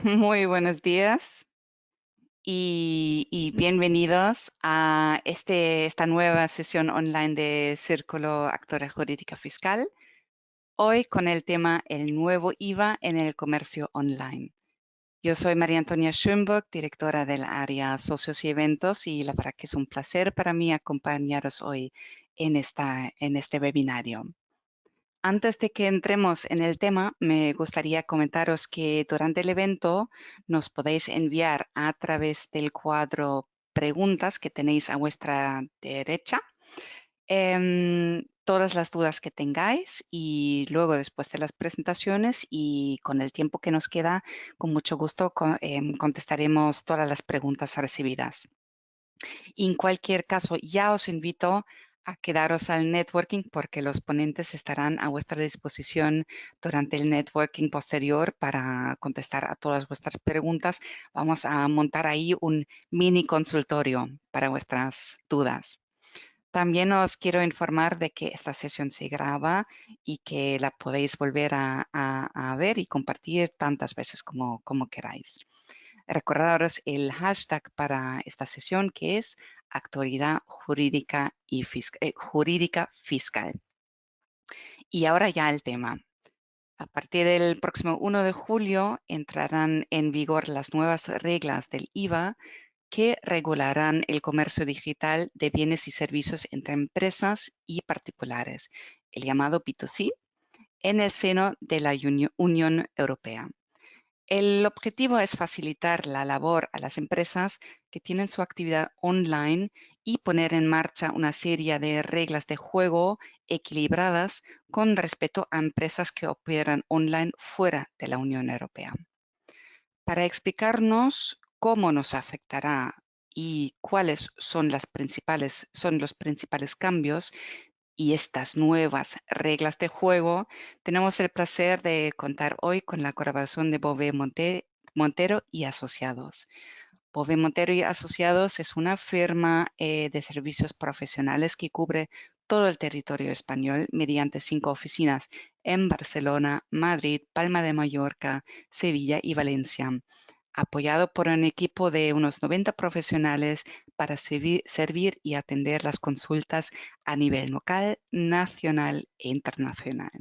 Muy buenos días y bienvenidos a esta nueva sesión online de Círculo Actora Jurídica Fiscal. Hoy con el tema El nuevo IVA en el comercio online. Yo soy María Antonia Schönberg, directora del área Socios y Eventos, y la verdad que es un placer para mí acompañaros hoy en este webinario. Antes de que entremos en el tema, me gustaría comentaros que durante el evento nos podéis enviar a través del cuadro preguntas que tenéis a vuestra derecha todas las dudas que tengáis, y luego después de las presentaciones y con el tiempo que nos queda, con mucho gusto contestaremos todas las preguntas recibidas. Y en cualquier caso, ya os invito a quedaros al networking porque los ponentes estarán a vuestra disposición durante el networking posterior para contestar a todas vuestras preguntas. Vamos a montar ahí un mini consultorio para vuestras dudas. También os quiero informar de que esta sesión se graba y que la podéis volver a ver y compartir tantas veces como queráis. Recordaros el hashtag para esta sesión, que es Actualidad Jurídica Jurídica Fiscal. Y ahora ya el tema. A partir del próximo 1 de julio entrarán en vigor las nuevas reglas del IVA que regularán el comercio digital de bienes y servicios entre empresas y particulares, el llamado B2C, en el seno de la Unión Europea. El objetivo es facilitar la labor a las empresas que tienen su actividad online y poner en marcha una serie de reglas de juego equilibradas con respecto a empresas que operan online fuera de la Unión Europea. Para explicarnos cómo nos afectará y cuáles son los principales cambios y estas nuevas reglas de juego, tenemos el placer de contar hoy con la colaboración de Bové Montero y Asociados. Bové Montero y Asociados es una firma de servicios profesionales que cubre todo el territorio español mediante 5 oficinas en Barcelona, Madrid, Palma de Mallorca, Sevilla y Valencia, apoyado por un equipo de unos 90 profesionales para servir y atender las consultas a nivel local, nacional e internacional.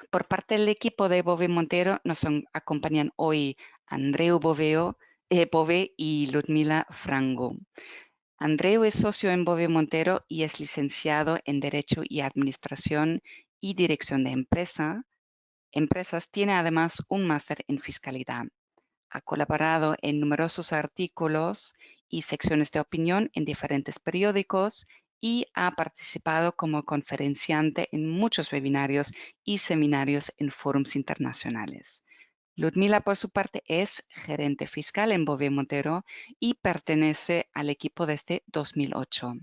Por parte del equipo de Bové Montero nos acompañan hoy Andreu Bové y Ludmila Frango. Andreu es socio en Bové Montero y es licenciado en Derecho y Administración y Dirección de Empresas. Tiene además un máster en Fiscalidad. Ha colaborado en numerosos artículos y secciones de opinión en diferentes periódicos y ha participado como conferenciante en muchos webinarios y seminarios en foros internacionales. Ludmila, por su parte, es gerente fiscal en Bové Montero y pertenece al equipo desde 2008.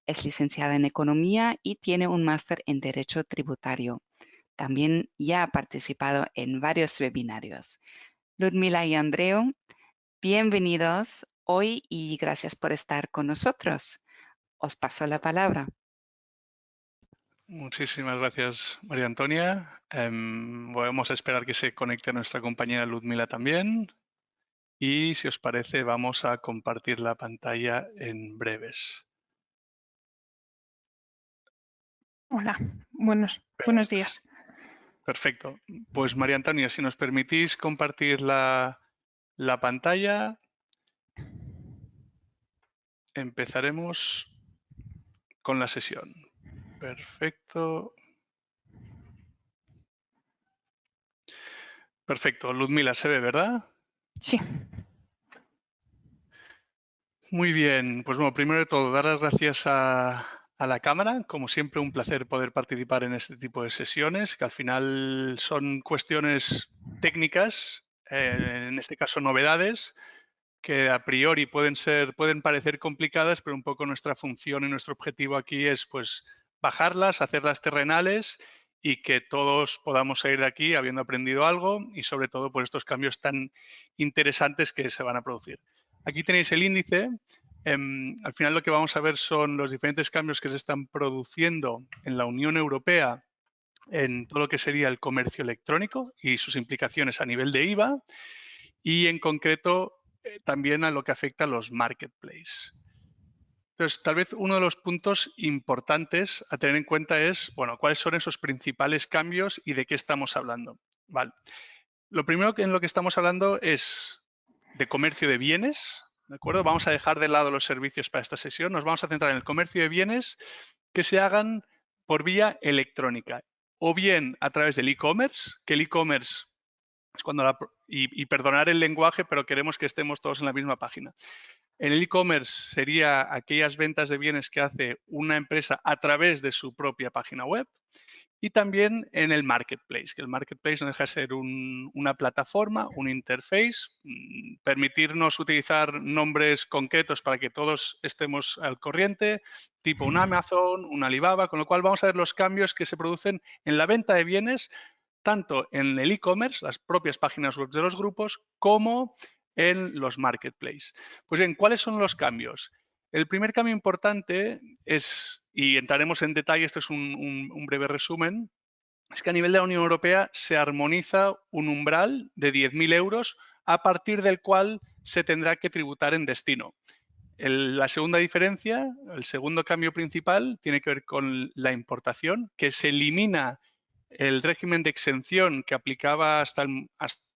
Es licenciada en Economía y tiene un máster en Derecho Tributario. También ya ha participado en varios webinarios. Ludmila y Andreu, bienvenidos hoy y gracias por estar con nosotros. Os paso la palabra. Muchísimas gracias, María Antonia. Vamos a esperar que se conecte nuestra compañera Ludmila también. Y si os parece, vamos a compartir la pantalla en breves. Hola, buenos días. Perfecto. Pues María Antonia, si nos permitís compartir la pantalla, empezaremos con la sesión. Perfecto. Perfecto. Ludmila, ¿se ve, verdad? Sí. Muy bien. Pues bueno, primero de todo, dar las gracias a la Cámara. Como siempre, un placer poder participar en este tipo de sesiones, que al final son cuestiones técnicas, en este caso novedades, que a priori pueden parecer complicadas, pero un poco nuestra función y nuestro objetivo aquí es pues bajarlas, hacerlas terrenales y que todos podamos salir de aquí habiendo aprendido algo y sobre todo por estos cambios tan interesantes que se van a producir. Aquí tenéis el índice. Al final lo que vamos a ver son los diferentes cambios que se están produciendo en la Unión Europea en todo lo que sería el comercio electrónico y sus implicaciones a nivel de IVA. y en concreto también a lo que afecta a los marketplaces. Entonces, tal vez uno de los puntos importantes a tener en cuenta es, bueno, cuáles son esos principales cambios y de qué estamos hablando. Vale. Lo primero en lo que estamos hablando es de comercio de bienes, ¿de acuerdo? Vamos a dejar de lado los servicios para esta sesión, nos vamos a centrar en el comercio de bienes que se hagan por vía electrónica, o bien a través del e-commerce, que el e-commerce es cuando y perdonar el lenguaje, pero queremos que estemos todos en la misma página. En el e-commerce sería aquellas ventas de bienes que hace una empresa a través de su propia página web. Y también en el marketplace, que el marketplace no deja de ser una plataforma, un interface, permitirnos utilizar nombres concretos para que todos estemos al corriente, tipo un Amazon, un Alibaba, con lo cual vamos a ver los cambios que se producen en la venta de bienes, tanto en el e-commerce, las propias páginas web de los grupos, como en los marketplaces. Pues bien, ¿cuáles son los cambios? El primer cambio importante es, y entraremos en detalle, esto es un breve resumen, es que a nivel de la Unión Europea se armoniza un umbral de 10.000 euros a partir del cual se tendrá que tributar en destino. La segunda diferencia, el segundo cambio principal, tiene que ver con la importación, que se elimina el régimen de exención que aplicaba hasta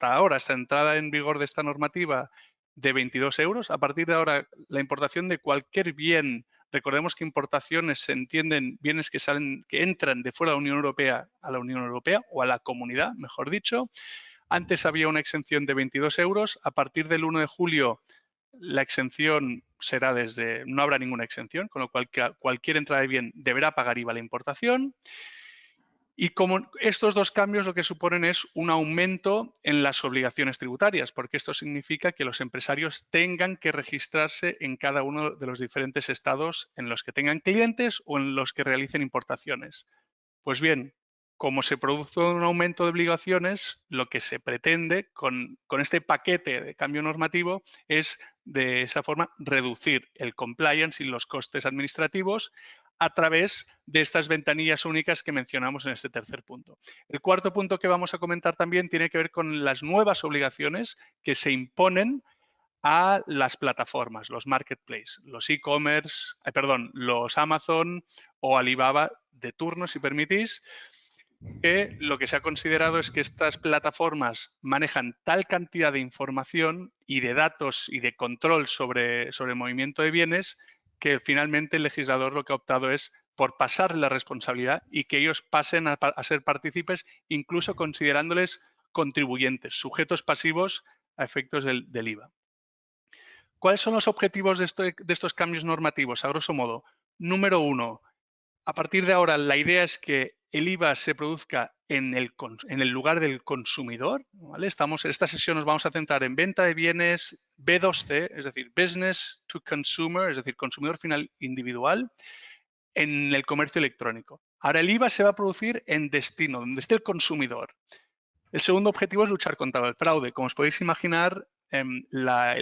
ahora, hasta entrada en vigor de esta normativa, de 22 euros. A partir de ahora, la importación de cualquier bien, recordemos que importaciones se entienden bienes que entran de fuera de la Unión Europea a la Unión Europea o a la comunidad, mejor dicho. Antes había una exención de 22 euros. A partir del 1 de julio, la exención será no habrá ninguna exención, con lo cual cualquier entrada de bien deberá pagar IVA a la importación. Y como estos dos cambios lo que suponen es un aumento en las obligaciones tributarias, porque esto significa que los empresarios tengan que registrarse en cada uno de los diferentes estados en los que tengan clientes o en los que realicen importaciones. Pues bien, como se produce un aumento de obligaciones, lo que se pretende con este paquete de cambio normativo es, de esa forma, reducir el compliance y los costes administrativos a través de estas ventanillas únicas que mencionamos en este tercer punto. El cuarto punto que vamos a comentar también tiene que ver con las nuevas obligaciones que se imponen a las plataformas, los marketplaces, los e-commerce, los Amazon o Alibaba de turno, si permitís, que lo que se ha considerado es que estas plataformas manejan tal cantidad de información y de datos y de control sobre el movimiento de bienes que finalmente el legislador lo que ha optado es por pasar la responsabilidad y que ellos pasen a ser partícipes, incluso considerándoles contribuyentes, sujetos pasivos a efectos del IVA. ¿Cuáles son los objetivos de estos cambios normativos? A grosso modo, número uno, a partir de ahora la idea es que el IVA se produzca en el lugar del consumidor. ¿Vale? En esta sesión nos vamos a centrar en venta de bienes B2C, es decir, Business to Consumer, es decir, consumidor final individual, en el comercio electrónico. Ahora el IVA se va a producir en destino, donde esté el consumidor. El segundo objetivo es luchar contra el fraude. Como os podéis imaginar, la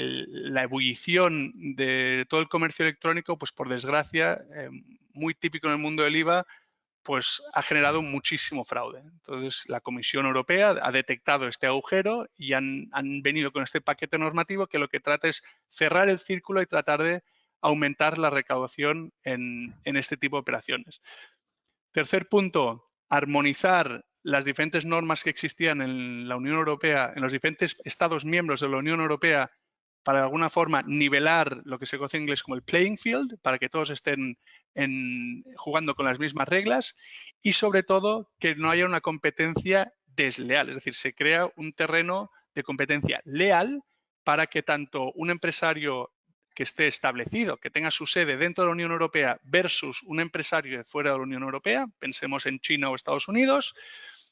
ebullición de todo el comercio electrónico, pues por desgracia, muy típico en el mundo del IVA, pues ha generado muchísimo fraude. Entonces, la Comisión Europea ha detectado este agujero y han venido con este paquete normativo que lo que trata es cerrar el círculo y tratar de aumentar la recaudación en este tipo de operaciones. Tercer punto, armonizar las diferentes normas que existían en la Unión Europea, en los diferentes Estados miembros de la Unión Europea, para de alguna forma nivelar lo que se conoce en inglés como el playing field, para que todos estén jugando con las mismas reglas y sobre todo que no haya una competencia desleal, es decir, se crea un terreno de competencia leal para que tanto un empresario que esté establecido, que tenga su sede dentro de la Unión Europea versus un empresario de fuera de la Unión Europea, pensemos en China o Estados Unidos,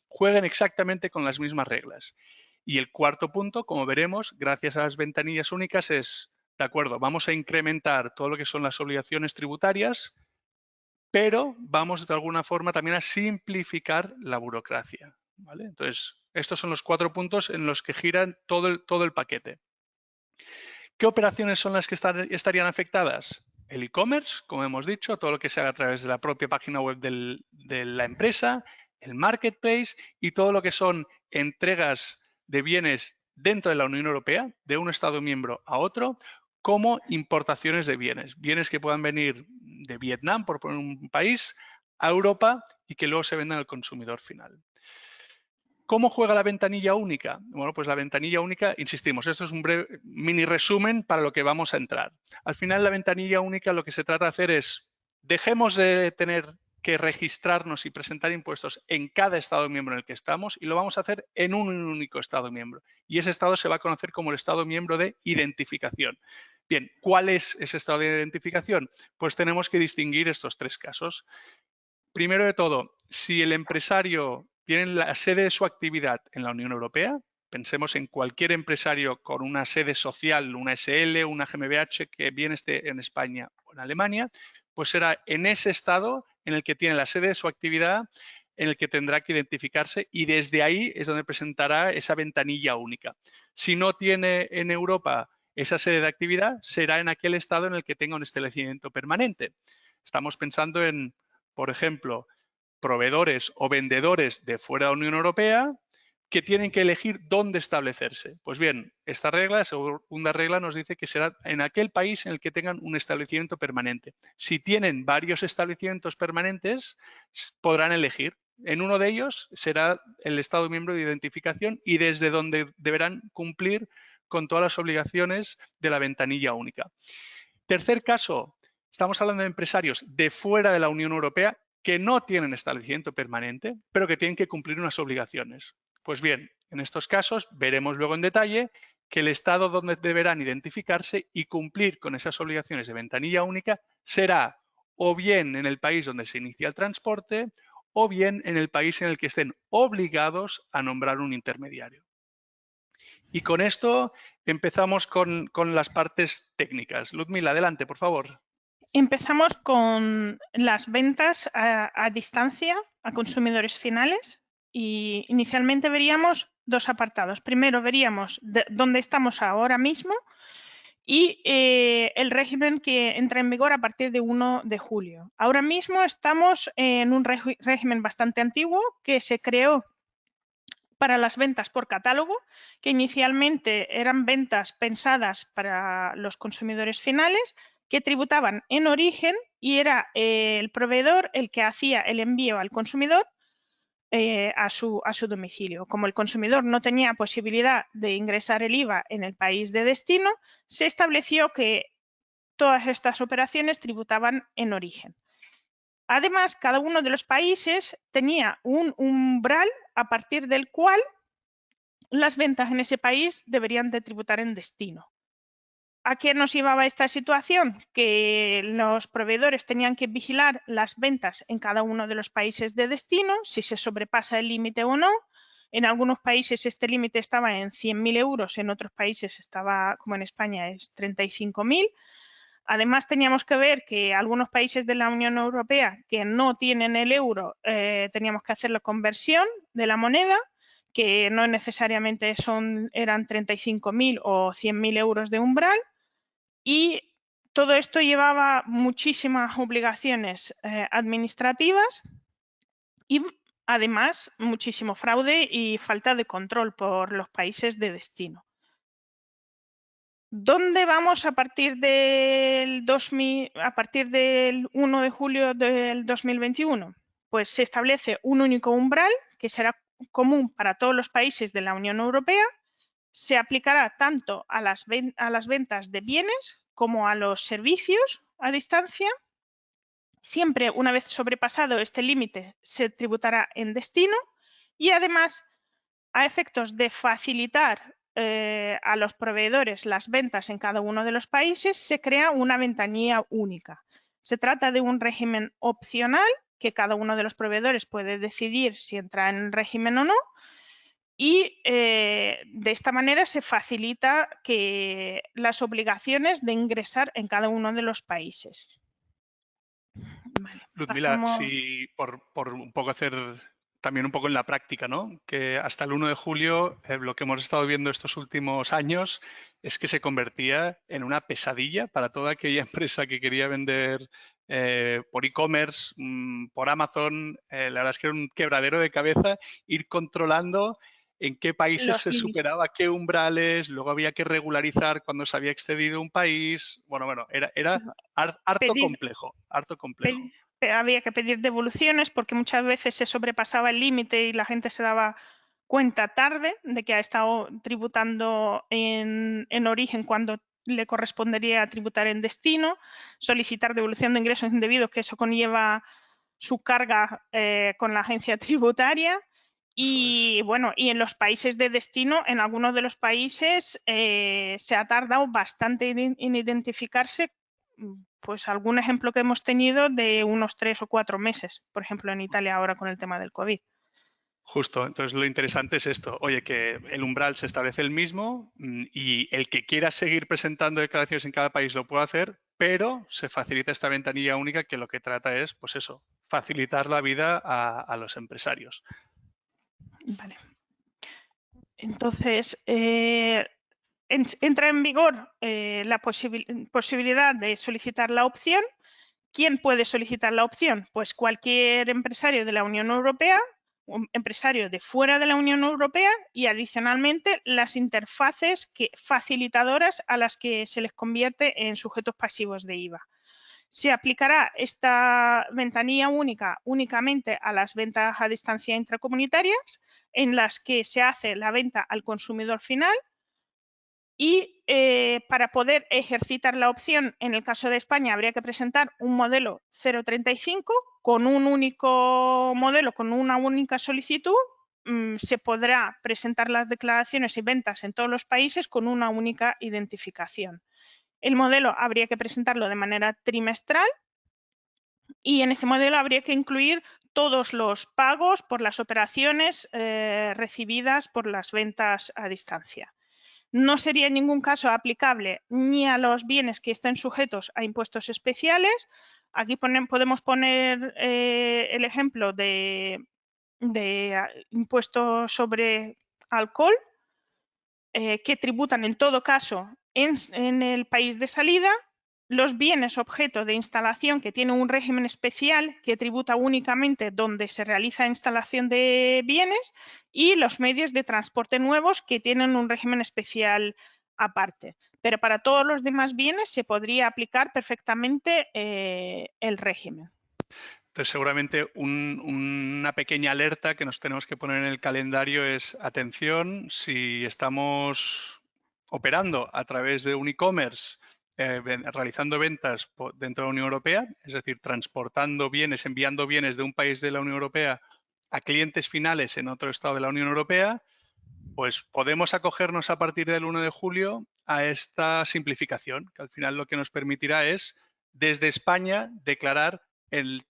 jueguen exactamente con las mismas reglas. Y el cuarto punto, como veremos, gracias a las ventanillas únicas es, de acuerdo, vamos a incrementar todo lo que son las obligaciones tributarias, pero vamos de alguna forma también a simplificar la burocracia. ¿Vale? Entonces, estos son los 4 puntos en los que giran todo el paquete. ¿Qué operaciones son las que estarían afectadas? El e-commerce, como hemos dicho, todo lo que se haga a través de la propia página web de la empresa, el marketplace y todo lo que son entregas de bienes dentro de la Unión Europea, de un Estado miembro a otro, como importaciones de bienes. Bienes que puedan venir de Vietnam, por poner un país, a Europa y que luego se vendan al consumidor final. ¿Cómo juega la ventanilla única? Bueno, pues la ventanilla única, insistimos, esto es un breve mini resumen para lo que vamos a entrar. Al final, la ventanilla única lo que se trata de hacer es, dejemos de tener que registrarnos y presentar impuestos en cada Estado miembro en el que estamos y lo vamos a hacer en un único Estado miembro. Y ese Estado se va a conocer como el Estado miembro de identificación. Bien, ¿cuál es ese Estado de identificación? Pues tenemos que distinguir estos tres casos. Primero de todo, si el empresario tiene la sede de su actividad en la Unión Europea, pensemos en cualquier empresario con una sede social, una SL, una GmbH que bien esté en España o en Alemania, pues será en ese estado en el que tiene la sede de su actividad en el que tendrá que identificarse y desde ahí es donde presentará esa ventanilla única. Si no tiene en Europa esa sede de actividad, será en aquel estado en el que tenga un establecimiento permanente. Estamos pensando en, por ejemplo, proveedores o vendedores de fuera de la Unión Europea que tienen que elegir dónde establecerse. Pues bien, esta regla, la segunda regla, nos dice que será en aquel país en el que tengan un establecimiento permanente. Si tienen varios establecimientos permanentes, podrán elegir. En uno de ellos será el Estado miembro de identificación y desde donde deberán cumplir con todas las obligaciones de la ventanilla única. Tercer caso, estamos hablando de empresarios de fuera de la Unión Europea que no tienen establecimiento permanente, pero que tienen que cumplir unas obligaciones. Pues bien, en estos casos veremos luego en detalle que el estado donde deberán identificarse y cumplir con esas obligaciones de ventanilla única será o bien en el país donde se inicia el transporte o bien en el país en el que estén obligados a nombrar un intermediario. Y con esto empezamos con las partes técnicas. Ludmila, adelante, por favor. Empezamos con las ventas a distancia a consumidores finales y inicialmente veríamos dos apartados. Primero veríamos dónde estamos ahora mismo y el régimen que entra en vigor a partir de 1 de julio. Ahora mismo estamos en un régimen bastante antiguo que se creó para las ventas por catálogo, que inicialmente eran ventas pensadas para los consumidores finales, que tributaban en origen y era el proveedor el que hacía el envío al consumidor a su domicilio. Como el consumidor no tenía posibilidad de ingresar el IVA en el país de destino, se estableció que todas estas operaciones tributaban en origen. Además, cada uno de los países tenía un umbral a partir del cual las ventas en ese país deberían de tributar en destino. ¿A qué nos llevaba esta situación? Que los proveedores tenían que vigilar las ventas en cada uno de los países de destino, si se sobrepasa el límite o no. En algunos países este límite estaba en 100.000 euros, en otros países estaba, como en España, es 35.000. Además, teníamos que ver que algunos países de la Unión Europea que no tienen el euro, teníamos que hacer la conversión de la moneda, que no necesariamente eran 35.000 o 100.000 euros de umbral. Y todo esto llevaba muchísimas obligaciones administrativas y además muchísimo fraude y falta de control por los países de destino. ¿Dónde vamos a partir del 1 de julio del 2021? Pues se establece un único umbral que será común para todos los países de la Unión Europea. Se aplicará tanto a las ventas de bienes como a los servicios a distancia. Siempre una vez sobrepasado este límite se tributará en destino y además, a efectos de facilitar a los proveedores las ventas en cada uno de los países, se crea una ventanilla única. Se trata de un régimen opcional que cada uno de los proveedores puede decidir si entra en el régimen o no y de esta manera se facilita que las obligaciones de ingresar en cada uno de los países. Vale, Ludmila, sí, por un poco hacer también un poco en la práctica, ¿no? Que hasta el 1 de julio lo que hemos estado viendo estos últimos años es que se convertía en una pesadilla para toda aquella empresa que quería vender por e-commerce, por Amazon. La verdad es que era un quebradero de cabeza ir controlando en qué países Los se límites. superaba qué umbrales, luego había que regularizar cuando se había excedido un país. Bueno, era harto Pedir, complejo, harto complejo. había que pedir devoluciones porque muchas veces se sobrepasaba el límite y la gente se daba cuenta tarde de que ha estado tributando en origen cuando le correspondería tributar en destino, solicitar devolución de ingresos indebidos, que eso conlleva su carga con la agencia tributaria. Y bueno, y en los países de destino, en algunos de los países se ha tardado bastante en identificarse. Pues algún ejemplo que hemos tenido de unos 3 o 4 meses, por ejemplo en Italia ahora con el tema del COVID. Justo, entonces lo interesante es esto, oye, que el umbral se establece el mismo y el que quiera seguir presentando declaraciones en cada país lo puede hacer, pero se facilita esta ventanilla única que lo que trata es, pues eso, facilitar la vida a los empresarios. Vale. Entonces, entra en vigor la posibilidad de solicitar la opción. ¿Quién puede solicitar la opción? Pues cualquier empresario de la Unión Europea, un empresario de fuera de la Unión Europea y adicionalmente las interfaces facilitadoras a las que se les convierte en sujetos pasivos de IVA. Se aplicará esta ventanilla única únicamente a las ventas a distancia intracomunitarias en las que se hace la venta al consumidor final y para poder ejercitar la opción, en el caso de España, habría que presentar un modelo 035 con un único modelo, con una única solicitud. Se podrá presentar las declaraciones y ventas en todos los países con una única identificación. El modelo habría que presentarlo de manera trimestral y en ese modelo habría que incluir todos los pagos por las operaciones recibidas por las ventas a distancia. No sería en ningún caso aplicable ni a los bienes que estén sujetos a impuestos especiales. Aquí podemos poner el ejemplo de impuestos sobre alcohol, que tributan en todo caso en el país de salida, los bienes objeto de instalación que tienen un régimen especial que tributa únicamente donde se realiza instalación de bienes y los medios de transporte nuevos que tienen un régimen especial aparte. Pero para todos los demás bienes se podría aplicar perfectamente el régimen. Entonces, seguramente una pequeña alerta que nos tenemos que poner en el calendario es, atención, si estamos operando a través de un e-commerce, realizando ventas dentro de la Unión Europea, es decir, transportando bienes, enviando bienes de un país de la Unión Europea a clientes finales en otro estado de la Unión Europea, pues podemos acogernos a partir del 1 de julio a esta simplificación, que al final lo que nos permitirá es, desde España, declarar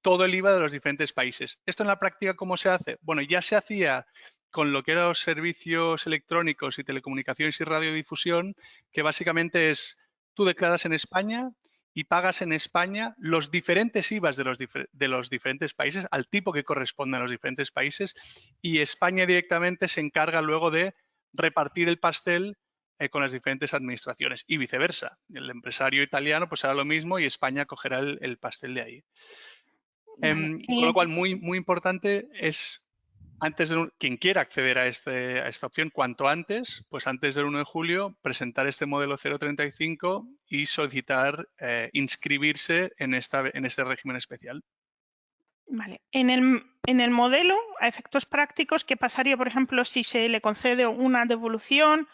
todo el IVA de los diferentes países. ¿Esto en la práctica cómo se hace? Bueno, ya se hacía con lo que eran los servicios electrónicos y telecomunicaciones y radiodifusión, que básicamente es, tú declaras en España y pagas en España los diferentes IVAs de los diferentes países, al tipo que corresponde a los diferentes países, y España directamente se encarga luego de repartir el pastel con las diferentes administraciones y viceversa. El empresario italiano pues hará lo mismo y España cogerá el pastel de ahí. Vale. Con lo cual, muy, muy importante es, antes de quien quiera acceder a esta opción cuanto antes, pues antes del 1 de julio, presentar este modelo 035 y solicitar inscribirse en este régimen especial. Vale. En el modelo, a efectos prácticos, ¿qué pasaría, por ejemplo, si se le concede una devolución?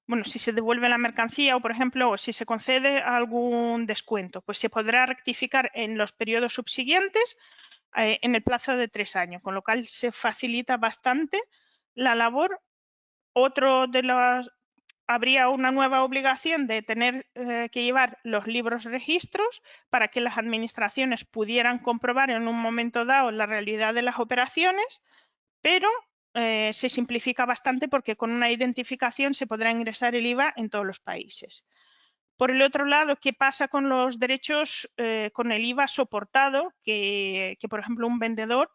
Bueno, si se devuelve la mercancía o, por ejemplo, o si se concede algún descuento, pues se podrá rectificar en los periodos subsiguientes en el plazo de 3 años, con lo cual se facilita bastante la labor. Habría una nueva obligación de tener que llevar los libros registros para que las administraciones pudieran comprobar en un momento dado la realidad de las operaciones, pero se simplifica bastante porque con una identificación se podrá ingresar el IVA en todos los países. Por el otro lado, ¿qué pasa con los derechos con el IVA soportado que, por ejemplo, un vendedor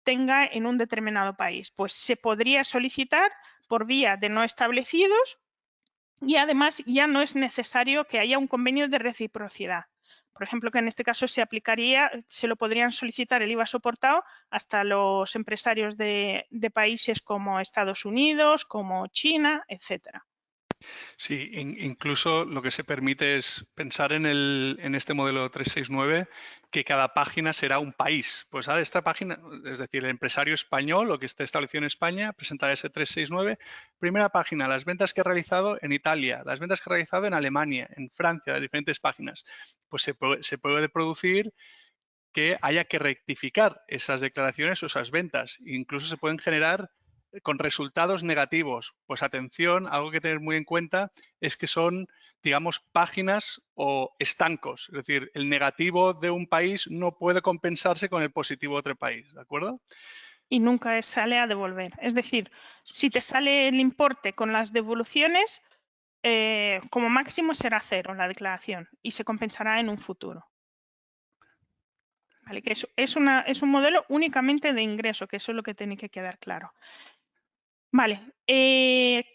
tenga en un determinado país? Pues se podría solicitar por vía de no establecidos y además ya no es necesario que haya un convenio de reciprocidad. Por ejemplo, que en este caso se aplicaría, se lo podrían solicitar el IVA soportado hasta los empresarios de países como Estados Unidos, como China, etcétera. Sí, incluso lo que se permite es pensar en este modelo 369 que cada página será un país. Pues ahora esta página, es decir, el empresario español o que esté establecido en España presentará ese 369. Primera página, las ventas que ha realizado en Italia, las ventas que ha realizado en Alemania, en Francia, de diferentes páginas. Pues se puede producir que haya que rectificar esas declaraciones o esas ventas. Incluso se pueden generar con resultados negativos. Pues atención, algo que tener muy en cuenta es que son, digamos, páginas o estancos. Es decir, el negativo de un país no puede compensarse con el positivo de otro país, ¿de acuerdo? Y nunca sale a devolver. Es decir, si te sale el importe con las devoluciones, como máximo será 0 la declaración y se compensará en un futuro. ¿Vale? Que es un modelo únicamente de ingreso, que eso es lo que tiene que quedar claro. Vale. ¿Quién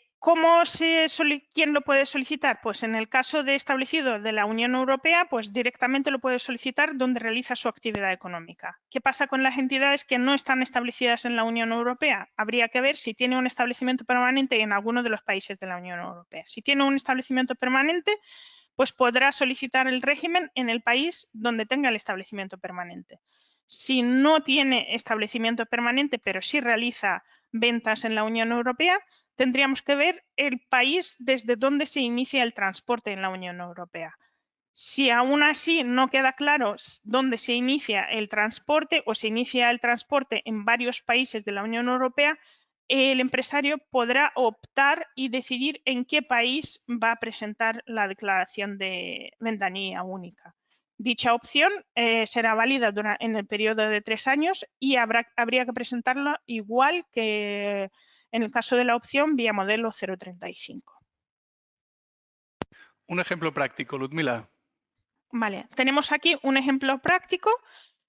lo puede solicitar? Pues en el caso de establecido de la Unión Europea, pues directamente lo puede solicitar donde realiza su actividad económica. ¿Qué pasa con las entidades que no están establecidas en la Unión Europea? Habría que ver si tiene un establecimiento permanente en alguno de los países de la Unión Europea. Si tiene un establecimiento permanente, pues podrá solicitar el régimen en el país donde tenga el establecimiento permanente. Si no tiene establecimiento permanente, pero sí realiza ventas en la Unión Europea, tendríamos que ver el país desde donde se inicia el transporte en la Unión Europea. Si aún así no queda claro dónde se inicia el transporte o se inicia el transporte en varios países de la Unión Europea, el empresario podrá optar y decidir en qué país va a presentar la declaración de ventanilla única. Dicha opción será válida en el periodo de 3 años y habría que presentarla igual que en el caso de la opción vía modelo 035. Un ejemplo práctico, Ludmila. Vale, tenemos aquí un ejemplo práctico.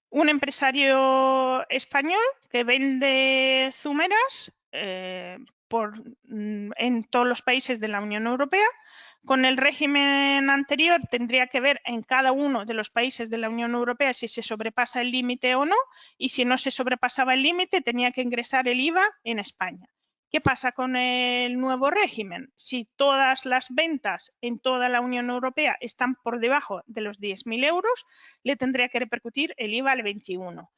Un empresario español que vende zumeras en todos los países de la Unión Europea. Con el régimen anterior tendría que ver en cada uno de los países de la Unión Europea si se sobrepasa el límite o no, y si no se sobrepasaba el límite tenía que ingresar el IVA en España. ¿Qué pasa con el nuevo régimen? Si todas las ventas en toda la Unión Europea están por debajo de los 10.000 euros, le tendría que repercutir el IVA al 21,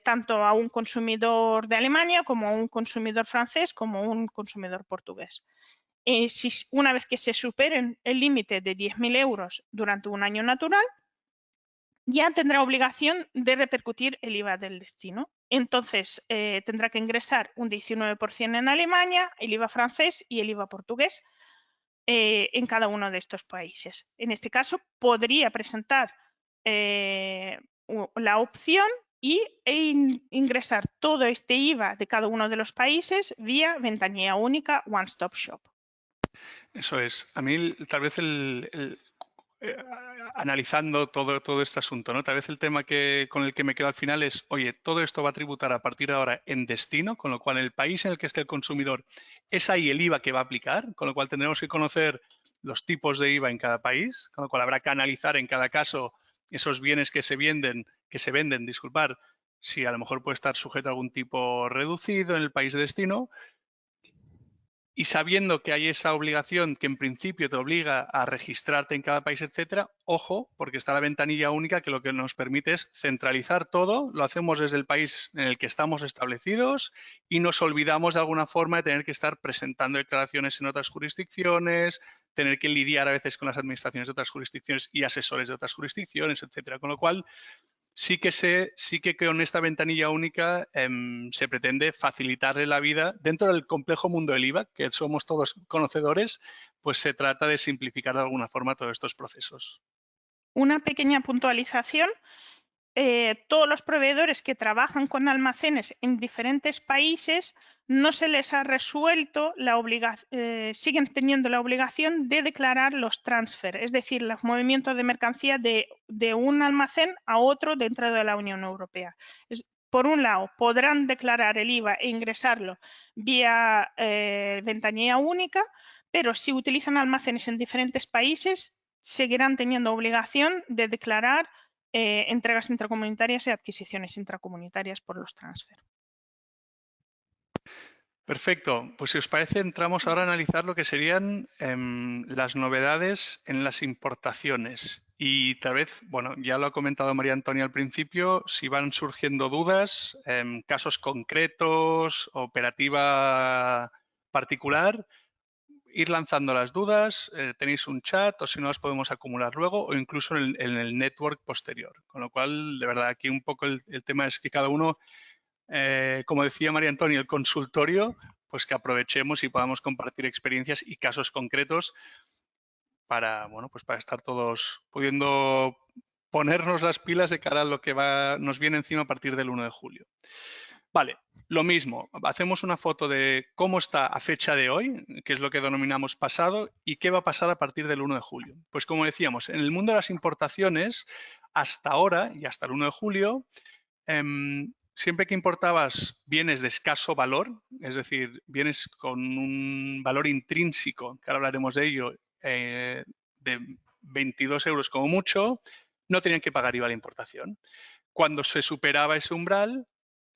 tanto a un consumidor de Alemania como a un consumidor francés como a un consumidor portugués. Una vez que se superen el límite de 10.000 euros durante un año natural, ya tendrá obligación de repercutir el IVA del destino. Entonces, tendrá que ingresar un 19% en Alemania, el IVA francés y el IVA portugués en cada uno de estos países. En este caso, podría presentar la opción e ingresar todo este IVA de cada uno de los países vía ventanilla única One Stop Shop. Eso es. A mí tal vez analizando todo este asunto, ¿no? Tal vez el tema con el que me quedo al final es, oye, todo esto va a tributar a partir de ahora en destino, con lo cual en el país en el que esté el consumidor es ahí el IVA que va a aplicar, con lo cual tendremos que conocer los tipos de IVA en cada país, con lo cual habrá que analizar en cada caso esos bienes que se venden, si a lo mejor puede estar sujeto a algún tipo reducido en el país de destino. Y sabiendo que hay esa obligación que en principio te obliga a registrarte en cada país, etcétera, ojo, porque está la ventanilla única que lo que nos permite es centralizar todo, lo hacemos desde el país en el que estamos establecidos y nos olvidamos de alguna forma de tener que estar presentando declaraciones en otras jurisdicciones, tener que lidiar a veces con las administraciones de otras jurisdicciones y asesores de otras jurisdicciones, etcétera. Con lo cual, sí que con esta ventanilla única se pretende facilitarle la vida dentro del complejo mundo del IVA, que somos todos conocedores, pues se trata de simplificar de alguna forma todos estos procesos. Una pequeña puntualización. Todos los proveedores que trabajan con almacenes en diferentes países no se les ha resuelto siguen teniendo la obligación de declarar los transfer, es decir, los movimientos de mercancía de un almacén a otro dentro de la Unión Europea. Por un lado, podrán declarar el IVA e ingresarlo vía ventanilla única, pero si utilizan almacenes en diferentes países, seguirán teniendo obligación de declarar entregas intracomunitarias y adquisiciones intracomunitarias por los transfer. Perfecto. Pues si os parece, entramos ahora a analizar lo que serían las novedades en las importaciones. Y tal vez, bueno, ya lo ha comentado María Antonia al principio, si van surgiendo dudas, casos concretos, operativa particular, ir lanzando las dudas, tenéis un chat o si no las podemos acumular luego o incluso en el network posterior. Con lo cual, de verdad, aquí un poco el tema es que cada uno, como decía María Antonia, el consultorio, pues que aprovechemos y podamos compartir experiencias y casos concretos para, bueno, pues para estar todos pudiendo ponernos las pilas de cara a lo que nos viene encima a partir del 1 de julio. Vale, lo mismo, hacemos una foto de cómo está a fecha de hoy, que es lo que denominamos pasado, y qué va a pasar a partir del 1 de julio. Pues como decíamos, en el mundo de las importaciones, hasta ahora y hasta el 1 de julio, siempre que importabas bienes de escaso valor, es decir, bienes con un valor intrínseco, que ahora hablaremos de ello, de 22 euros como mucho, no tenían que pagar IVA a la importación. Cuando se superaba ese umbral,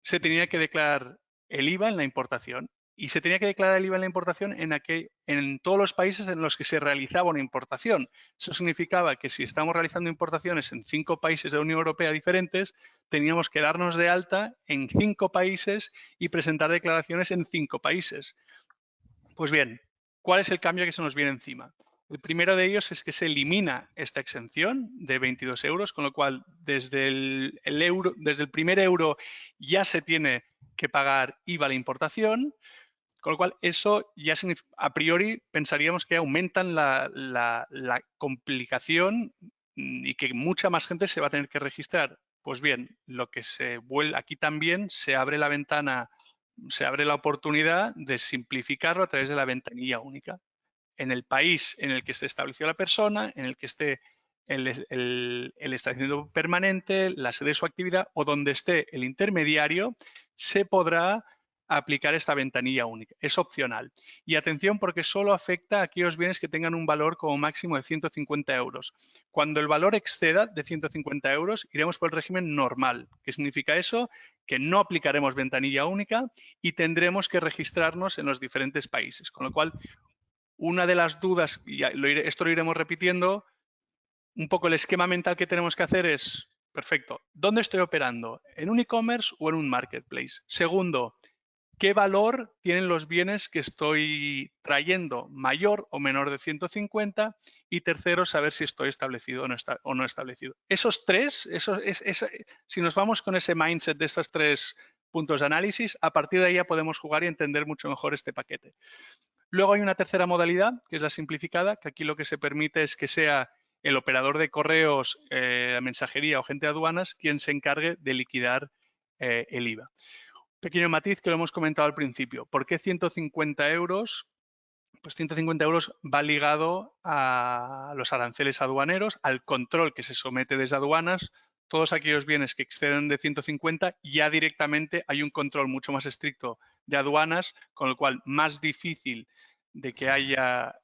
se tenía que declarar el IVA en la importación y se tenía que declarar el IVA en la importación en todos los países en los que se realizaba una importación. Eso significaba que si estamos realizando importaciones en 5 países de la Unión Europea diferentes, teníamos que darnos de alta en 5 países y presentar declaraciones en 5 países. Pues bien, ¿cuál es el cambio que se nos viene encima? El primero de ellos es que se elimina esta exención de 22 euros, con lo cual desde el primer euro ya se tiene que pagar IVA a la importación, con lo cual eso ya a priori pensaríamos que aumentan la complicación y que mucha más gente se va a tener que registrar. Pues bien, lo que se vuelve aquí también se abre la ventana, se abre la oportunidad de simplificarlo a través de la ventanilla única. En el país en el que se estableció la persona, en el que esté el establecimiento permanente, la sede de su actividad o donde esté el intermediario, se podrá aplicar esta ventanilla única. Es opcional. Y atención porque solo afecta a aquellos bienes que tengan un valor como máximo de 150 euros. Cuando el valor exceda de 150 euros, iremos por el régimen normal. ¿Qué significa eso? Que no aplicaremos ventanilla única y tendremos que registrarnos en los diferentes países. Con lo cual, una de las dudas, y esto lo iremos repitiendo, un poco el esquema mental que tenemos que hacer es, perfecto, ¿dónde estoy operando? ¿En un e-commerce o en un marketplace? Segundo, ¿qué valor tienen los bienes que estoy trayendo, mayor o menor de 150? Y tercero, saber si estoy establecido o no establecido. Esos tres, si nos vamos con ese mindset de estos 3 puntos de análisis, a partir de ahí ya podemos jugar y entender mucho mejor este paquete. Luego hay una tercera modalidad, que es la simplificada, que aquí lo que se permite es que sea el operador de correos, mensajería o gente de aduanas quien se encargue de liquidar el IVA. Pequeño matiz que lo hemos comentado al principio. ¿Por qué 150 euros? Pues 150 euros va ligado a los aranceles aduaneros, al control que se somete desde aduanas. Todos aquellos bienes que exceden de 150 ya directamente hay un control mucho más estricto de aduanas, con lo cual más difícil de que haya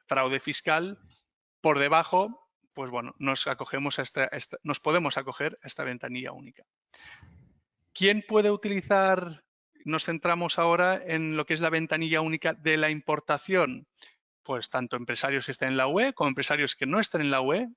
fraude fiscal. Por debajo, pues bueno, nos podemos acoger a esta ventanilla única. ¿Quién puede utilizar? Nos centramos ahora en lo que es la ventanilla única de la importación. Pues tanto empresarios que estén en la UE como empresarios que no estén en la UE,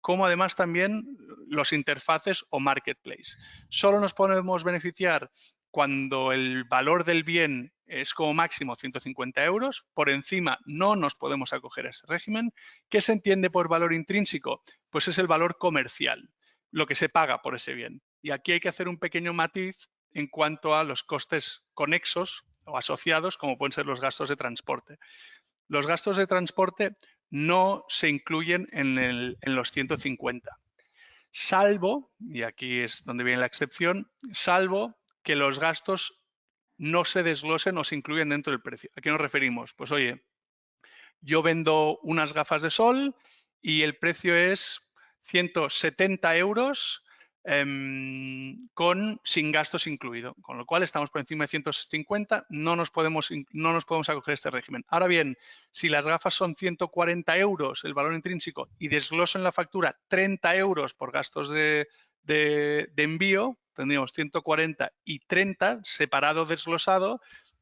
como además también los interfaces o marketplace. Solo nos podemos beneficiar cuando el valor del bien es como máximo 150 euros. Por encima no nos podemos acoger a este régimen. ¿Qué se entiende por valor intrínseco? Pues es el valor comercial, lo que se paga por ese bien. Y aquí hay que hacer un pequeño matiz en cuanto a los costes conexos o asociados, como pueden ser los gastos de transporte. Los gastos de transporte no se incluyen en los 150, salvo, y aquí es donde viene la excepción, salvo que los gastos no se desglosen o se incluyen dentro del precio. ¿A qué nos referimos? Pues oye, yo vendo unas gafas de sol y el precio es 170 euros sin gastos incluido, con lo cual estamos por encima de 150, no nos podemos acoger a este régimen. Ahora bien, si las gafas son 140 euros el valor intrínseco y desgloso en la factura 30 euros por gastos de envío, tendríamos 140 y 30 separado, desglosado.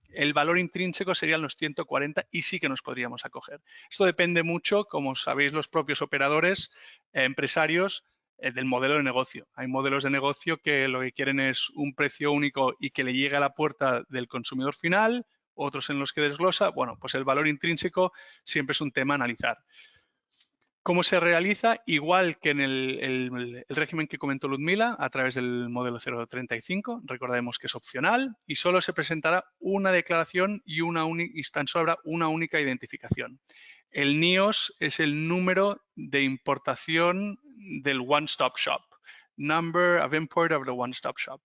El valor intrínseco serían los 140 y sí que nos podríamos acoger. Esto depende mucho, como sabéis los propios operadores, empresarios, del modelo de negocio. Hay modelos de negocio que lo que quieren es un precio único y que le llegue a la puerta del consumidor final, otros en los que desglosa. Bueno, pues el valor intrínseco siempre es un tema a analizar. ¿Cómo se realiza? Igual que en el régimen que comentó Ludmila, a través del modelo 035, recordemos que es opcional y solo se presentará una declaración y tan solo habrá una única identificación. El NIOS es el número de importación del One Stop Shop, Number of Import of the One Stop Shop.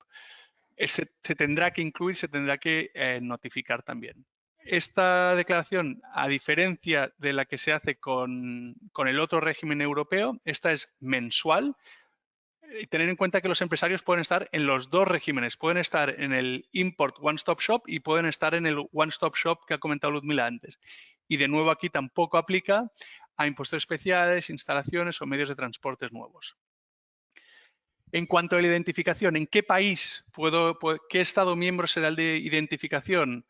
Se tendrá que incluir, se tendrá que notificar también. Esta declaración, a diferencia de la que se hace con el otro régimen europeo, esta es mensual. Tener en cuenta que los empresarios pueden estar en los dos regímenes. Pueden estar en el Import One Stop Shop y pueden estar en el One Stop Shop que ha comentado Ludmila antes. Y de nuevo aquí tampoco aplica a impuestos especiales, instalaciones o medios de transportes nuevos. En cuanto a la identificación, ¿en qué país qué Estado miembro será el de identificación?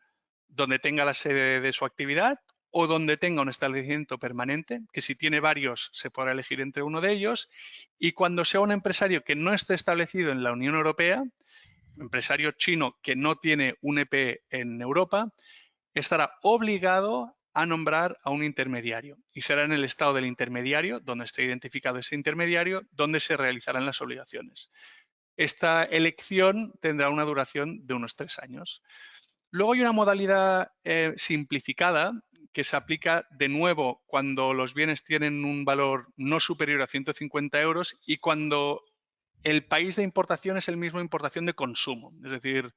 Donde tenga la sede de su actividad o donde tenga un establecimiento permanente, que si tiene varios se podrá elegir entre uno de ellos, y cuando sea un empresario que no esté establecido en la Unión Europea, empresario chino que no tiene un EP en Europa, estará obligado a nombrar a un intermediario y será en el estado del intermediario, donde esté identificado ese intermediario, donde se realizarán las obligaciones. Esta elección tendrá una duración de unos 3 años. Luego hay una modalidad simplificada que se aplica de nuevo cuando los bienes tienen un valor no superior a 150 euros y cuando el país de importación es el mismo de importación de consumo. Es decir,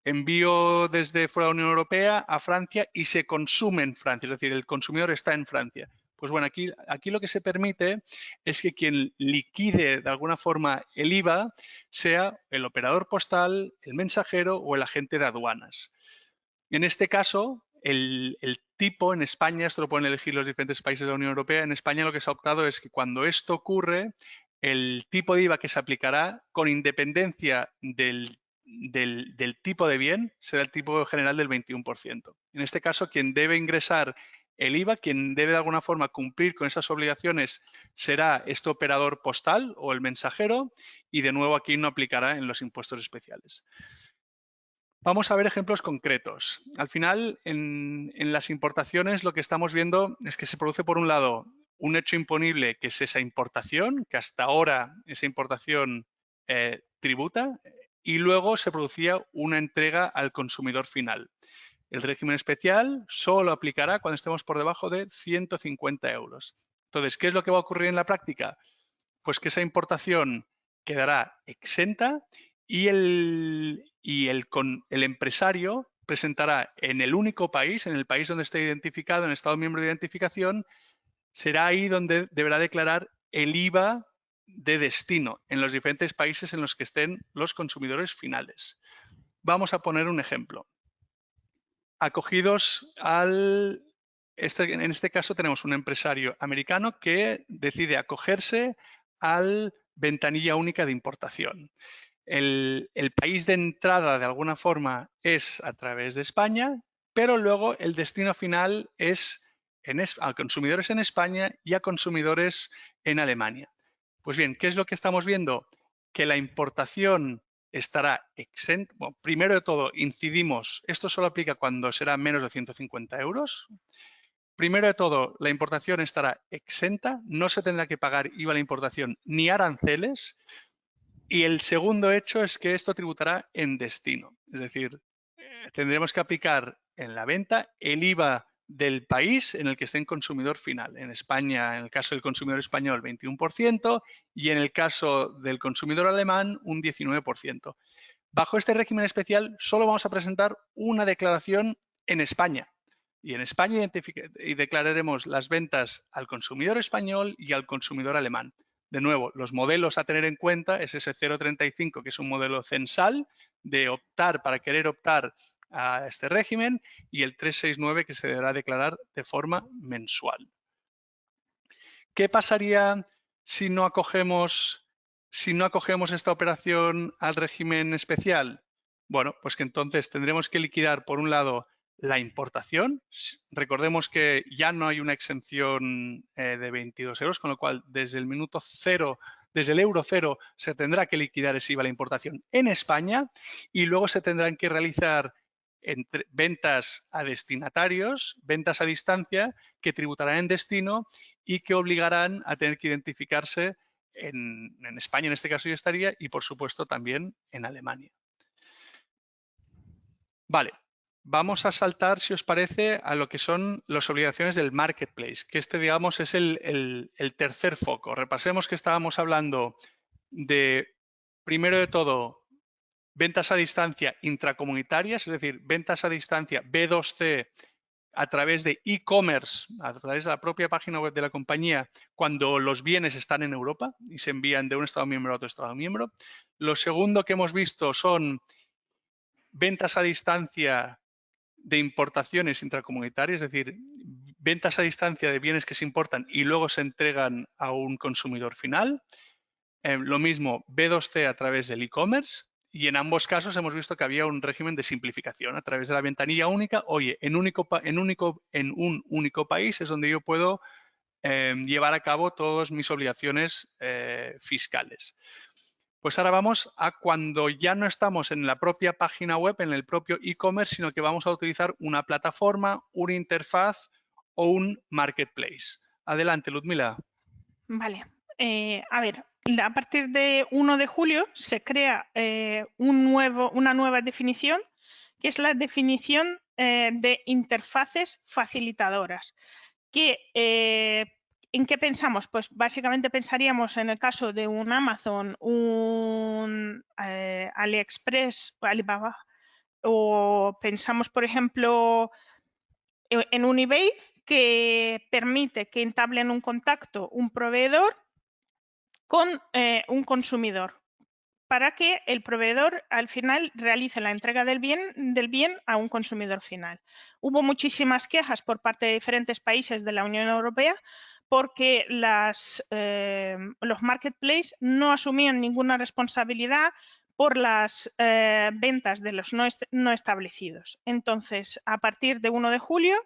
envío desde fuera de la Unión Europea a Francia y se consume en Francia. Es decir, el consumidor está en Francia. Pues bueno, aquí lo que se permite es que quien liquide de alguna forma el IVA sea el operador postal, el mensajero o el agente de aduanas. En este caso, el tipo en España, esto lo pueden elegir los diferentes países de la Unión Europea, en España lo que se ha optado es que cuando esto ocurre, el tipo de IVA que se aplicará con independencia del tipo de bien será el tipo general del 21%. En este caso, quien debe ingresar el IVA, quien debe de alguna forma cumplir con esas obligaciones será este operador postal o el mensajero y de nuevo aquí no aplicará en los impuestos especiales. Vamos a ver ejemplos concretos. Al final, en las importaciones lo que estamos viendo es que se produce por un lado un hecho imponible que es esa importación, que hasta ahora esa importación tributa, y luego se producía una entrega al consumidor final. El régimen especial solo aplicará cuando estemos por debajo de 150 euros. Entonces, ¿qué es lo que va a ocurrir en la práctica? Pues que esa importación quedará exenta y el empresario presentará en el único país, en el país donde esté identificado, en el Estado miembro de identificación, será ahí donde deberá declarar el IVA de destino en los diferentes países en los que estén los consumidores finales. Vamos a poner un ejemplo. Acogidos en este caso tenemos un empresario americano que decide acogerse al ventanilla única de importación. El país de entrada de alguna forma es a través de España, pero luego el destino final es a consumidores en España y a consumidores en Alemania. Pues bien, ¿qué es lo que estamos viendo? Que la importación estará exenta. Bueno, primero de todo, incidimos, esto solo aplica cuando será menos de 150 euros. Primero de todo, la importación estará exenta, no se tendrá que pagar IVA a la importación ni aranceles. Y el segundo hecho es que esto tributará en destino. Es decir, tendremos que aplicar en la venta el IVA del país en el que esté en consumidor final. En España, en el caso del consumidor español, 21% y en el caso del consumidor alemán, un 19%. Bajo este régimen especial, solo vamos a presentar una declaración en España. Y en España declararemos las ventas al consumidor español y al consumidor alemán. De nuevo, los modelos a tener en cuenta es ese 0,35, que es un modelo censal de optar para querer optar a este régimen, y el 369, que se deberá declarar de forma mensual. ¿Qué pasaría si no acogemos esta operación al régimen especial? Bueno, pues que entonces tendremos que liquidar, por un lado, la importación. Recordemos que ya no hay una exención de 22 euros, con lo cual desde el minuto cero, desde el euro cero, se tendrá que liquidar ese IVA a la importación en España, y luego se tendrán que realizar ventas a destinatarios, ventas a distancia, que tributarán en destino y que obligarán a tener que identificarse en España, en este caso ya estaría, y por supuesto también en Alemania. Vale, vamos a saltar, si os parece, a lo que son las obligaciones del marketplace, que digamos, es el tercer foco. Repasemos que estábamos hablando de, primero de todo, ventas a distancia intracomunitarias, es decir, ventas a distancia B2C a través de e-commerce, a través de la propia página web de la compañía, cuando los bienes están en Europa y se envían de un Estado miembro a otro Estado miembro. Lo segundo que hemos visto son ventas a distancia de importaciones intracomunitarias, es decir, ventas a distancia de bienes que se importan y luego se entregan a un consumidor final. Lo mismo B2C a través del e-commerce, y en ambos casos hemos visto que había un régimen de simplificación a través de la ventanilla única. Oye, en un único país es donde yo puedo llevar a cabo todas mis obligaciones fiscales. Pues ahora vamos a cuando ya no estamos en la propia página web, en el propio e-commerce, sino que vamos a utilizar una plataforma, una interfaz o un marketplace. Adelante, Ludmila. Vale. A ver, a partir de 1 de julio se crea una nueva definición, que es la definición de interfaces facilitadoras. ¿En qué pensamos? Pues básicamente pensaríamos en el caso de un Amazon, un AliExpress, Alibaba, o pensamos, por ejemplo, en un eBay, que permite que entablen un contacto un proveedor con un consumidor, para que el proveedor al final realice la entrega del bien a un consumidor final. Hubo muchísimas quejas por parte de diferentes países de la Unión Europea porque los marketplaces no asumían ninguna responsabilidad por las ventas de los no establecidos. Entonces, a partir de 1 de julio,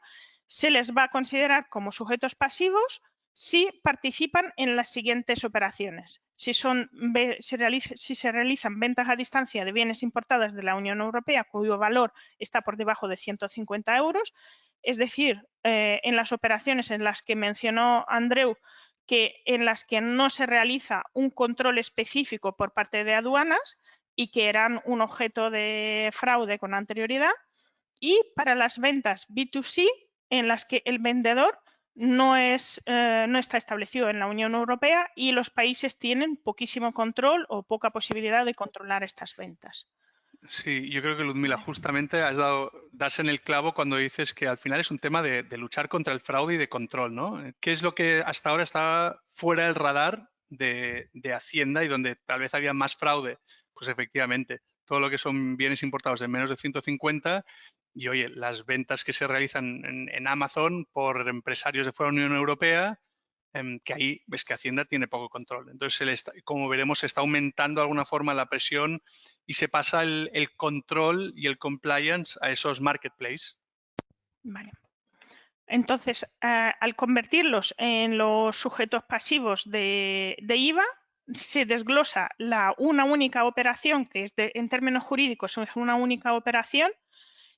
se les va a considerar como sujetos pasivos si participan en las siguientes operaciones. Si se realizan ventas a distancia de bienes importados de la Unión Europea cuyo valor está por debajo de 150 euros, es decir, en las operaciones en las que mencionó Andreu, en las que no se realiza un control específico por parte de aduanas y que eran un objeto de fraude con anterioridad, y para las ventas B2C en las que el vendedor no está establecido en la Unión Europea y los países tienen poquísimo control o poca posibilidad de controlar estas ventas. Sí, yo creo que, Ludmila, justamente das en el clavo cuando dices que al final es un tema de luchar contra el fraude y de control, ¿no? ¿Qué es lo que hasta ahora está fuera del radar de Hacienda y donde tal vez había más fraude? Pues efectivamente, todo lo que son bienes importados de menos de 150, y oye, las ventas que se realizan en Amazon por empresarios de fuera de la Unión Europea, que ahí ves que Hacienda tiene poco control. Entonces, como veremos, se está aumentando de alguna forma la presión y se pasa el control y el compliance a esos marketplaces. Vale. Entonces, al convertirlos en los sujetos pasivos de IVA, se desglosa una única operación, que es en términos jurídicos es una única operación,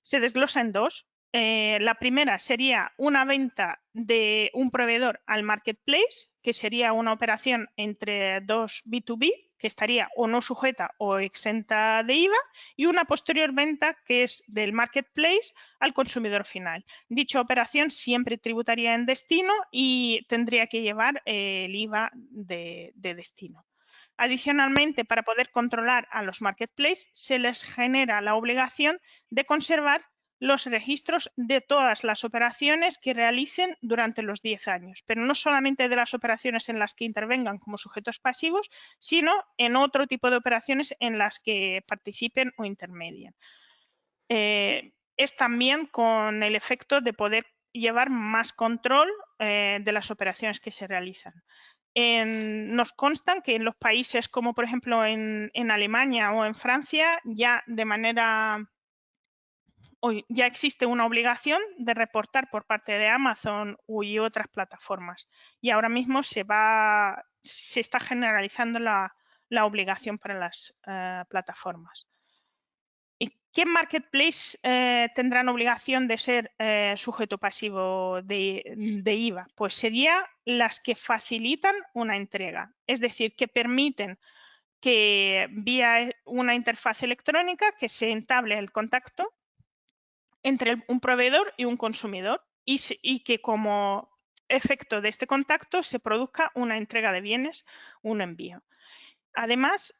se desglosa en dos. La primera sería una venta de un proveedor al marketplace, que sería una operación entre dos B2B, que estaría o no sujeta o exenta de IVA, y una posterior venta que es del marketplace al consumidor final. Dicha operación siempre tributaría en destino y tendría que llevar el IVA de destino. Adicionalmente, para poder controlar a los marketplaces, se les genera la obligación de conservar los registros de todas las operaciones que realicen durante los 10 años, pero no solamente de las operaciones en las que intervengan como sujetos pasivos, sino en otro tipo de operaciones en las que participen o intermedien. Es también con el efecto de poder llevar más control de las operaciones que se realizan. Nos constan que en los países como por ejemplo en Alemania o en Francia ya de manera hoy ya existe una obligación de reportar por parte de Amazon y otras plataformas y ahora mismo se está generalizando la obligación para las plataformas. ¿Y qué marketplace tendrán obligación de ser sujeto pasivo de IVA? Pues serían las que facilitan una entrega, es decir, que permiten que vía una interfaz electrónica que se entable el contacto entre un proveedor y un consumidor y que como efecto de este contacto se produzca una entrega de bienes, un envío. Además,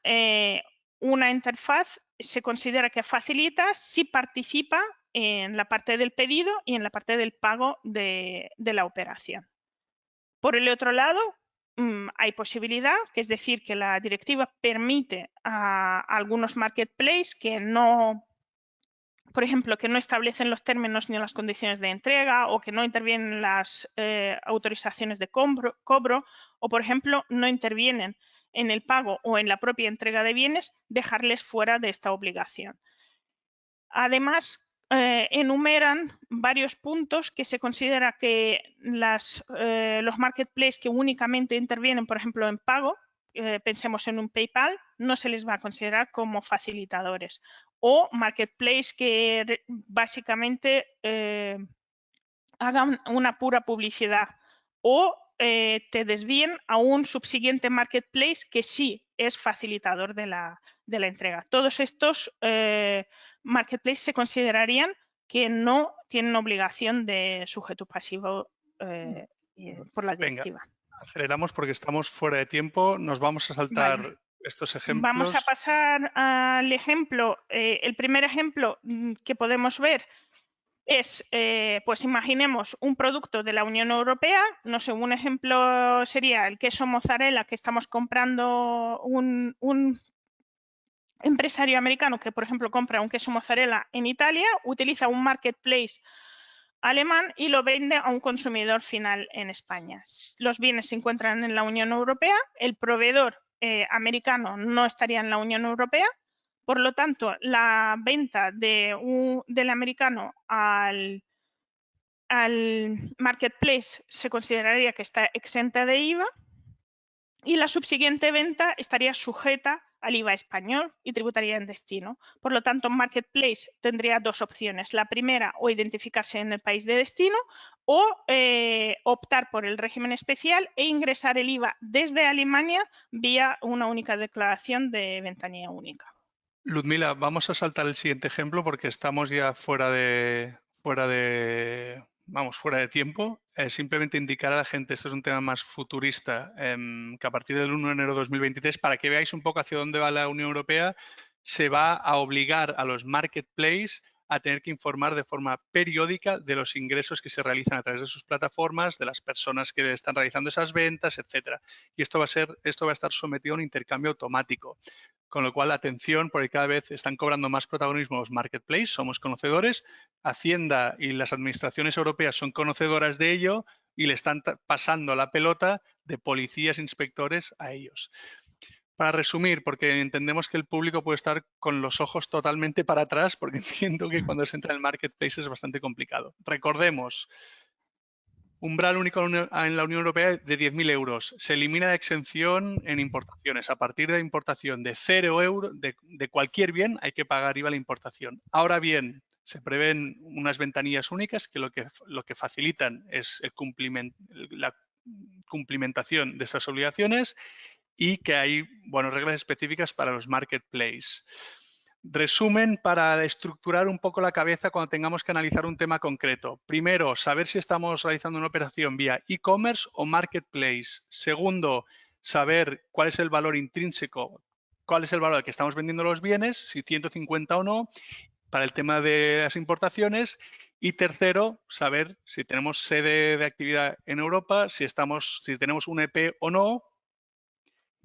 una interfaz se considera que facilita si participa en la parte del pedido y en la parte del pago de la operación. Por el otro lado, hay posibilidad, que es decir, que la directiva permite a algunos marketplaces que no, por ejemplo, que no establecen los términos ni las condiciones de entrega o que no intervienen las autorizaciones de cobro o, por ejemplo, no intervienen en el pago o en la propia entrega de bienes, dejarles fuera de esta obligación. Además, enumeran varios puntos que se considera que los marketplaces que únicamente intervienen, por ejemplo, en pago, pensemos en un PayPal, no se les va a considerar como facilitadores. O marketplaces que básicamente hagan una pura publicidad o te desvíen a un subsiguiente marketplace que sí es facilitador de la entrega. Todos estos marketplaces se considerarían que no tienen obligación de sujeto pasivo por la directiva. Venga, aceleramos porque estamos fuera de tiempo. Nos vamos a saltar estos ejemplos. Vamos a pasar al ejemplo. El primer ejemplo que podemos ver es, pues imaginemos un producto de la Unión Europea, no sé, un ejemplo sería el queso mozzarella que estamos comprando un empresario americano que, por ejemplo, compra un queso mozzarella en Italia, utiliza un marketplace alemán y lo vende a un consumidor final en España. Los bienes se encuentran en la Unión Europea, el proveedor americano no estaría en la Unión Europea, por lo tanto, la venta del americano al marketplace se consideraría que está exenta de IVA y la subsiguiente venta estaría sujeta al IVA español y tributaría en destino. Por lo tanto, marketplace tendría dos opciones. La primera, o identificarse en el país de destino o optar por el régimen especial e ingresar el IVA desde Alemania vía una única declaración de ventanilla única. Ludmila, vamos a saltar el siguiente ejemplo porque estamos ya fuera de tiempo. Simplemente indicar a la gente, este es un tema más futurista, que a partir del 1 de enero de 2023, para que veáis un poco hacia dónde va la Unión Europea, se va a obligar a los marketplaces a tener que informar de forma periódica de los ingresos que se realizan a través de sus plataformas, de las personas que están realizando esas ventas, etcétera. Y esto va a estar sometido a un intercambio automático. Con lo cual, atención, porque cada vez están cobrando más protagonismo los marketplaces, somos conocedores, Hacienda y las administraciones europeas son conocedoras de ello y le están pasando la pelota de policías, inspectores a ellos. Para resumir, porque entendemos que el público puede estar con los ojos totalmente para atrás, porque entiendo que cuando se entra en el marketplace es bastante complicado. Recordemos, umbral único en la Unión Europea de 10.000 euros. Se elimina la exención en importaciones. A partir de importación de 0 euros, de cualquier bien, hay que pagar IVA a la importación. Ahora bien, se prevén unas ventanillas únicas que lo que facilitan es la cumplimentación de estas obligaciones y que hay reglas específicas para los marketplaces. Resumen para estructurar un poco la cabeza cuando tengamos que analizar un tema concreto. Primero, saber si estamos realizando una operación vía e-commerce o marketplace. Segundo, saber cuál es el valor intrínseco, cuál es el valor al que estamos vendiendo los bienes, si 150 o no. para el tema de las importaciones. Y tercero, saber si tenemos sede de actividad en Europa, si tenemos un EP o no,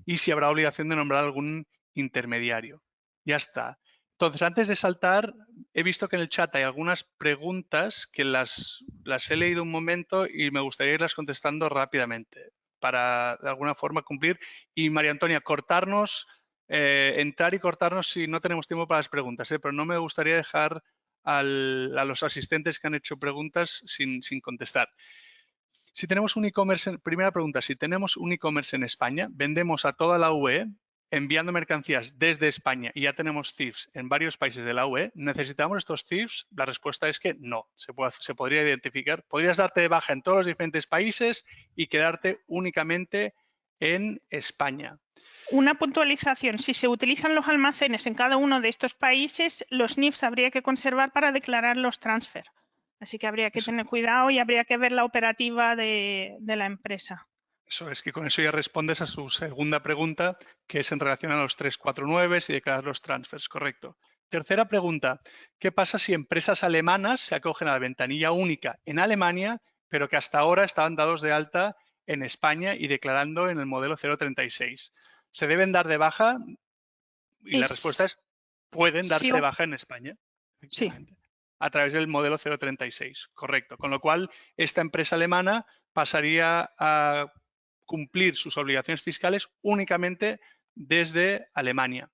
y si habrá obligación de nombrar algún intermediario. Ya está. Entonces, antes de saltar, he visto que en el chat hay algunas preguntas que las he leído un momento y me gustaría irlas contestando rápidamente para, de alguna forma, cumplir. Y, María Antonia, entrar y cortarnos si no tenemos tiempo para las preguntas, pero no me gustaría dejar a los asistentes que han hecho preguntas sin contestar. Si tenemos un e-commerce, primera pregunta, si tenemos un e-commerce en España, vendemos a toda la UE enviando mercancías desde España y ya tenemos CIFs en varios países de la UE, ¿necesitamos estos CIFs? La respuesta es que no, se podría identificar. Podrías darte de baja en todos los diferentes países y quedarte únicamente en España. Una puntualización, si se utilizan los almacenes en cada uno de estos países, los NIFs habría que conservar para declarar los transfer. Así que habría que tener cuidado y habría que ver la operativa de la empresa. Eso es que con eso ya respondes a su segunda pregunta, que es en relación a los 349 y declarar los transfers, correcto. Tercera pregunta, ¿qué pasa si empresas alemanas se acogen a la ventanilla única en Alemania, pero que hasta ahora estaban dados de alta en España y declarando en el modelo 036? ¿Se deben dar de baja? Y la respuesta es, pueden darse de baja en España, efectivamente, a través del modelo 036, correcto. Con lo cual, esta empresa alemana pasaría a cumplir sus obligaciones fiscales únicamente desde Alemania.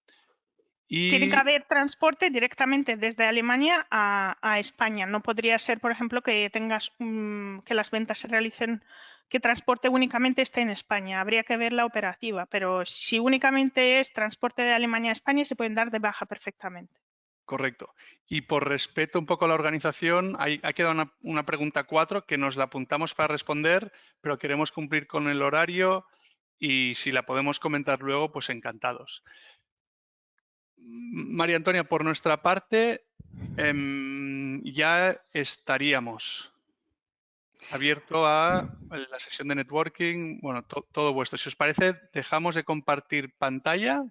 Tiene que haber transporte directamente desde Alemania a España. No podría ser, por ejemplo, que tengas que las ventas se realicen, que transporte únicamente esté en España. Habría que ver la operativa, pero si únicamente es transporte de Alemania a España, se pueden dar de baja perfectamente. Correcto. Y por respeto un poco a la organización, ha quedado una pregunta 4 que nos la apuntamos para responder, pero queremos cumplir con el horario y si la podemos comentar luego, pues encantados. María Antonia, por nuestra parte, ya estaríamos abierto a la sesión de networking, bueno, todo vuestro. Si os parece, dejamos de compartir pantalla.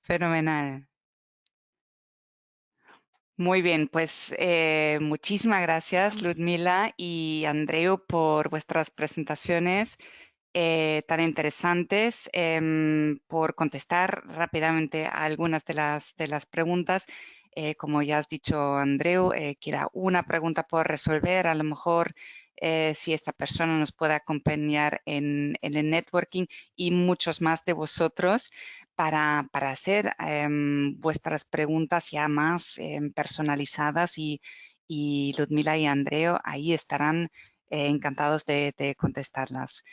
Fenomenal. Muy bien, pues muchísimas gracias, Ludmila y Andreu, por vuestras presentaciones tan interesantes, por contestar rápidamente a algunas de las preguntas. Como ya has dicho, Andreu, queda una pregunta por resolver. A lo mejor si esta persona nos puede acompañar en el networking y muchos más de vosotros para hacer vuestras preguntas ya más personalizadas y Ludmila y Andreu ahí estarán encantados de contestarlas.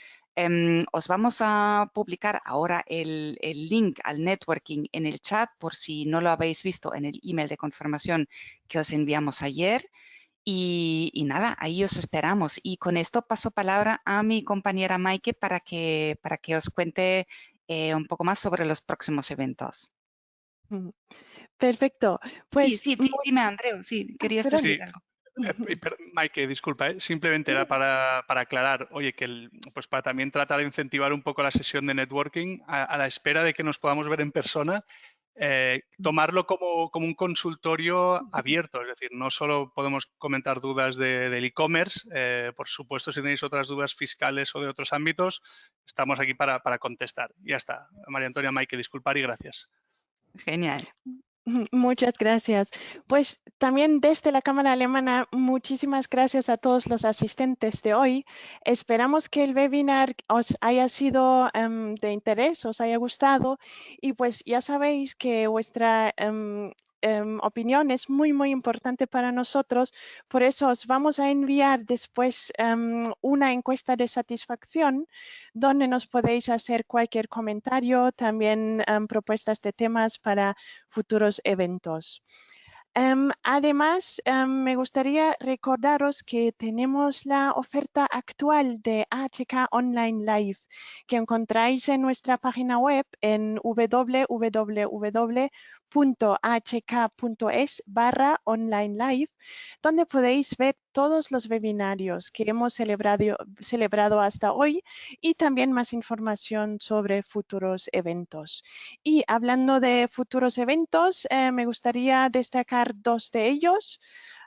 Os vamos a publicar ahora el link al networking en el chat por si no lo habéis visto en el email de confirmación que os enviamos ayer. Y nada, ahí os esperamos. Y con esto paso palabra a mi compañera Maike para que os cuente un poco más sobre los próximos eventos. Perfecto. Pues, sí, dime, Andreu, sí, querías decir algo. Maike, disculpa, simplemente era para aclarar, oye, que pues para también tratar de incentivar un poco la sesión de networking a la espera de que nos podamos ver en persona, tomarlo como un consultorio abierto, es decir, no solo podemos comentar dudas del e-commerce, por supuesto, si tenéis otras dudas fiscales o de otros ámbitos, estamos aquí para contestar. Ya está. María Antonia, Maike, disculpar y gracias. Genial. Muchas gracias. Pues también desde la Cámara Alemana, muchísimas gracias a todos los asistentes de hoy. Esperamos que el webinar os haya sido de interés, os haya gustado y pues ya sabéis que vuestra opinión es muy, muy importante para nosotros. Por eso os vamos a enviar después una encuesta de satisfacción donde nos podéis hacer cualquier comentario, también propuestas de temas para futuros eventos. Además, me gustaría recordaros que tenemos la oferta actual de AHK Online Live que encontráis en nuestra página web en www.ahk.online. www.ahk.es/online live, donde podéis ver todos los webinarios que hemos celebrado hasta hoy y también más información sobre futuros eventos. Y hablando de futuros eventos, me gustaría destacar dos de ellos.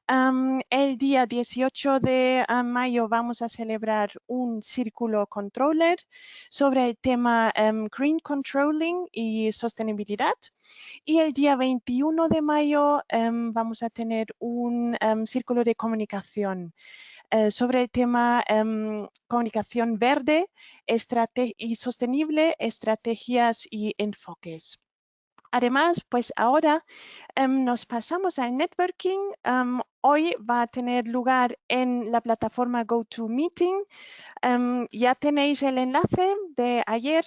El día 18 de mayo vamos a celebrar un círculo controller sobre el tema Green Controlling y sostenibilidad. Y el día 21 de mayo vamos a tener un círculo de comunicación sobre el tema comunicación verde y sostenible, estrategias y enfoques. Además, pues ahora nos pasamos al networking. Hoy va a tener lugar en la plataforma GoToMeeting. Ya tenéis el enlace de ayer,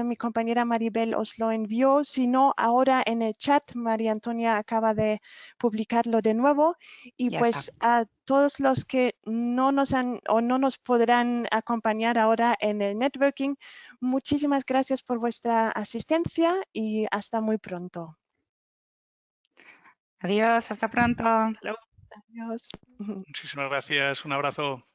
mi compañera Maribel os lo envió, si no, ahora en el chat María Antonia acaba de publicarlo de nuevo y Ya pues está. a todos los que no nos podrán acompañar ahora en el networking, muchísimas gracias por vuestra asistencia y hasta muy pronto. Adiós, hasta pronto. Hasta luego. Adiós. Muchísimas gracias. Un abrazo.